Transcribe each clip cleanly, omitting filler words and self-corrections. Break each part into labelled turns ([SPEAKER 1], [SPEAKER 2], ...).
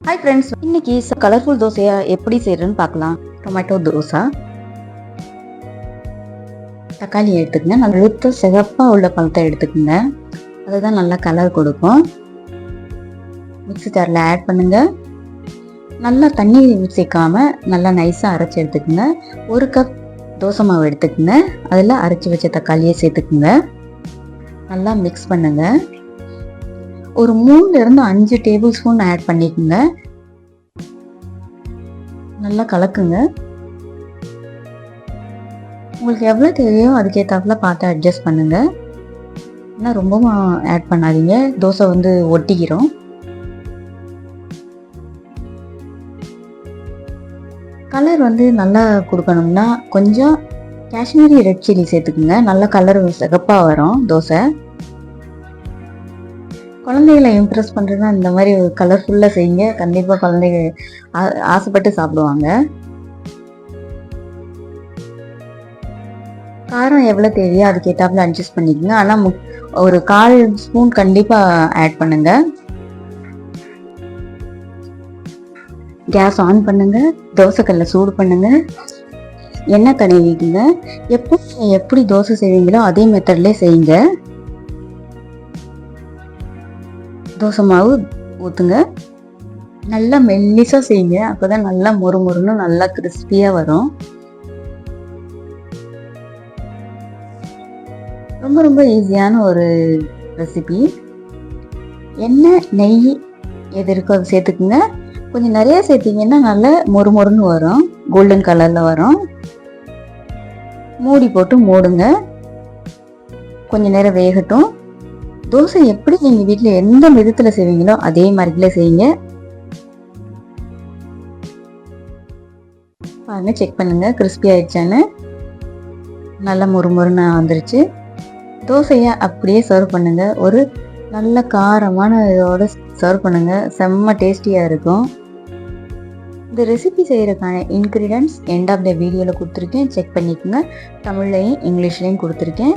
[SPEAKER 1] Hi friends, இன்னைக்கு colourful தோசையா எப்படி செய்யறதுன்னு பார்க்கலாம். டொமேட்டோ தோசை. தக்காளி எடுத்துக்கங்க, நல்லா அழுத்த சிகப்பாக உள்ள பழத்தை எடுத்துக்கோங்க. அதுதான் நல்லா கலர் கொடுக்கும். மிக்ஸி ஜாரில் ஆட் பண்ணுங்க. நல்லா தண்ணி சேர்க்காம நல்லா நைஸாக அரைச்சி எடுத்துக்கோங்க. 1 கப் தோசை மாவு எடுத்துக்கோங்க. அதில் அரைச்சி வச்ச தக்காளியை சேர்த்துக்குங்க. நல்லா மிக்ஸ் பண்ணுங்க. ஒரு 3-5 டேபிள் ஸ்பூன் ஆட் பண்ணிக்கோங்க. நல்லா கலக்குங்க. உங்களுக்கு எவ்வளோ தேவையோ அதுக்கேற்றாப்புல பார்த்து அட்ஜஸ்ட் பண்ணுங்க. ஏன்னா ரொம்பவும் ஆட் பண்ணாதீங்க, தோசை ஒட்டிக்கிறோம். கலர் நல்லா கொடுக்கணும்னா கொஞ்சம் காஷ்மீரி ரெட் சில்லி சேர்த்துக்குங்க. நல்லா கலர் சிகப்பாக வரும் தோசை. குழந்தைகளை இம்ப்ரெஸ் பண்ணுறதுனா இந்த மாதிரி கலர்ஃபுல்லாக செய்யுங்க. கண்டிப்பாக குழந்தைங்க ஆசைப்பட்டு சாப்பிடுவாங்க. காரம் எவ்வளோ தேவையோ அதுக்கேற்றாப்புல அட்ஜஸ்ட் பண்ணிக்கோங்க. ஆனால் ஒரு 1/4 ஸ்பூன் கண்டிப்பாக ஆட் பண்ணுங்க. கேஸ் ஆன் பண்ணுங்க. தோசைக்கல்லை சூடு பண்ணுங்க. எண்ணெய் தடவிக்குங்க. எப்படி தோசை செய்வீங்களோ அதே மெத்தட்லேயே செய்யுங்க. தோசை மாவு ஊற்றுங்க. நல்லா மெல்லிசாக செய்யுங்க. அப்போ தான் நல்லா மொறுமொறுன்னு நல்லா கிறிஸ்பியாக வரும். ரொம்ப ரொம்ப ஈஸியான ஒரு ரெசிபி. எண்ணெய் நெய் எது இருக்கோ அதை சேர்த்துக்குங்க. கொஞ்சம் நிறையா சேர்த்திங்கன்னா நல்லா மொறுமொறுன்னு வரும், கோல்டன் கலரில் வரும். மூடி போட்டு மூடுங்க. கொஞ்சம் நேரம் வேகட்டும். தோசை எப்படி நீங்கள் வீட்டில் எந்த விதத்தில் செய்வீங்களோ அதே மாதிரில செய்யுங்க. பாருங்க, செக் பண்ணுங்க கிறிஸ்பி ஆயிடுச்சான்னு. நல்லா முறுமுறுன்னு வந்துருச்சு. தோசையை அப்படியே சர்வ் பண்ணுங்க. ஒரு நல்ல காரமான இதோட சர்வ் பண்ணுங்க. செம்ம டேஸ்டியாக இருக்கும். இந்த ரெசிபி செய்கிறதுக்கான இன்க்ரீடியன்ட்ஸ் எண்ட் ஆஃப் த வீடியோவில் கொடுத்துருக்கேன், செக் பண்ணிக்கோங்க. தமிழ்லையும் இங்கிலீஷ்லையும் கொடுத்துருக்கேன்.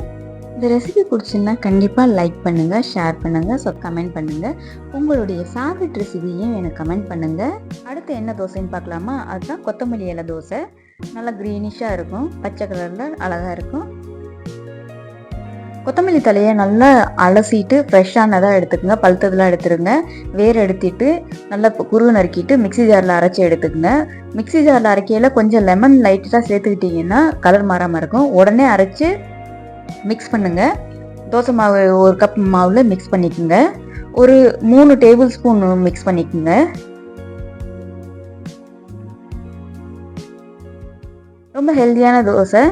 [SPEAKER 1] இந்த ரெசிபி பிடிச்சிருந்தா கண்டிப்பாக லைக் பண்ணுங்கள், ஷேர் பண்ணுங்கள், கமெண்ட் பண்ணுங்கள். உங்களுடைய ஃபேவரட் ரெசிபியும் எனக்கு கமெண்ட் பண்ணுங்கள். அடுத்து என்ன தோசைன்னு பார்க்கலாமா? அதுதான் கொத்தமல்லி இலை தோசை. நல்லா க்ரீனிஷாக இருக்கும், பச்சை கலரில் அழகாக இருக்கும். கொத்தமல்லி தலையை நல்லா அலசிட்டு ஃப்ரெஷ்ஷானதாக எடுத்துக்கோங்க. பழுத்ததெல்லாம் எடுத்துருங்க. வேறு எடுத்துட்டு நல்லா குருவை நறுக்கிட்டு மிக்ஸி ஜாரில் அரைச்சி எடுத்துக்கோங்க. மிக்ஸி ஜாரில் அரைக்கையில் கொஞ்சம் லெமன் லைட்டாக சேர்த்துக்கிட்டிங்கன்னா கலர் மாறாமல் இருக்கும். உடனே அரைச்சி மிக்ஸ் பண்ணுங்க. தோசை மாவு 1 கப் மாவில் மிக்ஸ் பண்ணிக்கோங்க. ஒரு 3 டேபிள் ஸ்பூன் மிக்ஸ் பண்ணிக்கோங்க. ரொம்ப ஹெல்தியான தோசை.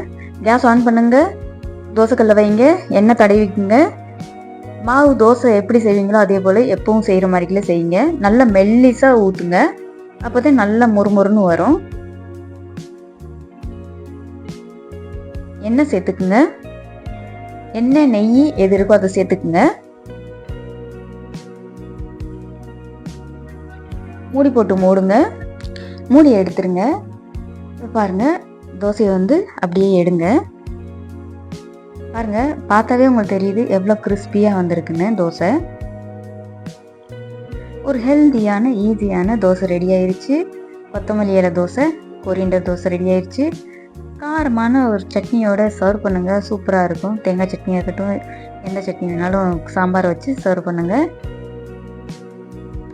[SPEAKER 1] கேஸ் ஆன் பண்ணுங்க. தோசைக்கல்ல வைங்க. எண்ணெய் தடவிக்குங்க. மாவு தோசை எப்படி செய்வீங்களோ அதே போல் எப்பவும் செய்கிற மாதிரில செய்யுங்க. நல்லா மெல்லிசாக ஊற்றுங்க. அப்போ தான் நல்லா மொறுமொறுன்னு வரும். எண்ணெய் சேர்த்துக்குங்க. எண்ணெய் நெய் எது இருக்கோ அதை சேர்த்துக்குங்க. மூடி போட்டு மூடுங்க. மூடி எடுத்துருங்க. பாருங்க, தோசையை அப்படியே எடுங்க. பாருங்க, பார்த்தாவே உங்களுக்கு தெரியுது எவ்வளோ கிறிஸ்பியாக வந்திருக்குன்னு தோசை. ஒரு ஹெல்தியான ஈஸியான தோசை ரெடி ஆயிடுச்சு. கொத்தமல்லி இலை தோசை, கொரியண்டர் தோசை ரெடி ஆயிடுச்சு. காரமான ஒரு சட்னியோட சர்வ் பண்ணுங்கள். சூப்பராக இருக்கும். தேங்காய் சட்னியாக இருக்கட்டும், எந்த சட்னி வேணாலும் சாம்பார் வச்சு சர்வ் பண்ணுங்கள்.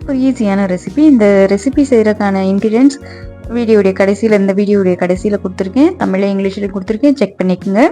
[SPEAKER 1] ஒரு ஈஸியான ரெசிபி. இந்த ரெசிபி செய்கிறதுக்கான இன்க்ரீடியன்ட்ஸ் இந்த வீடியோடைய கடைசியில் கொடுத்துருக்கேன். தமிழில் இங்கிலீஷில் கொடுத்துருக்கேன், செக் பண்ணிக்கோங்க.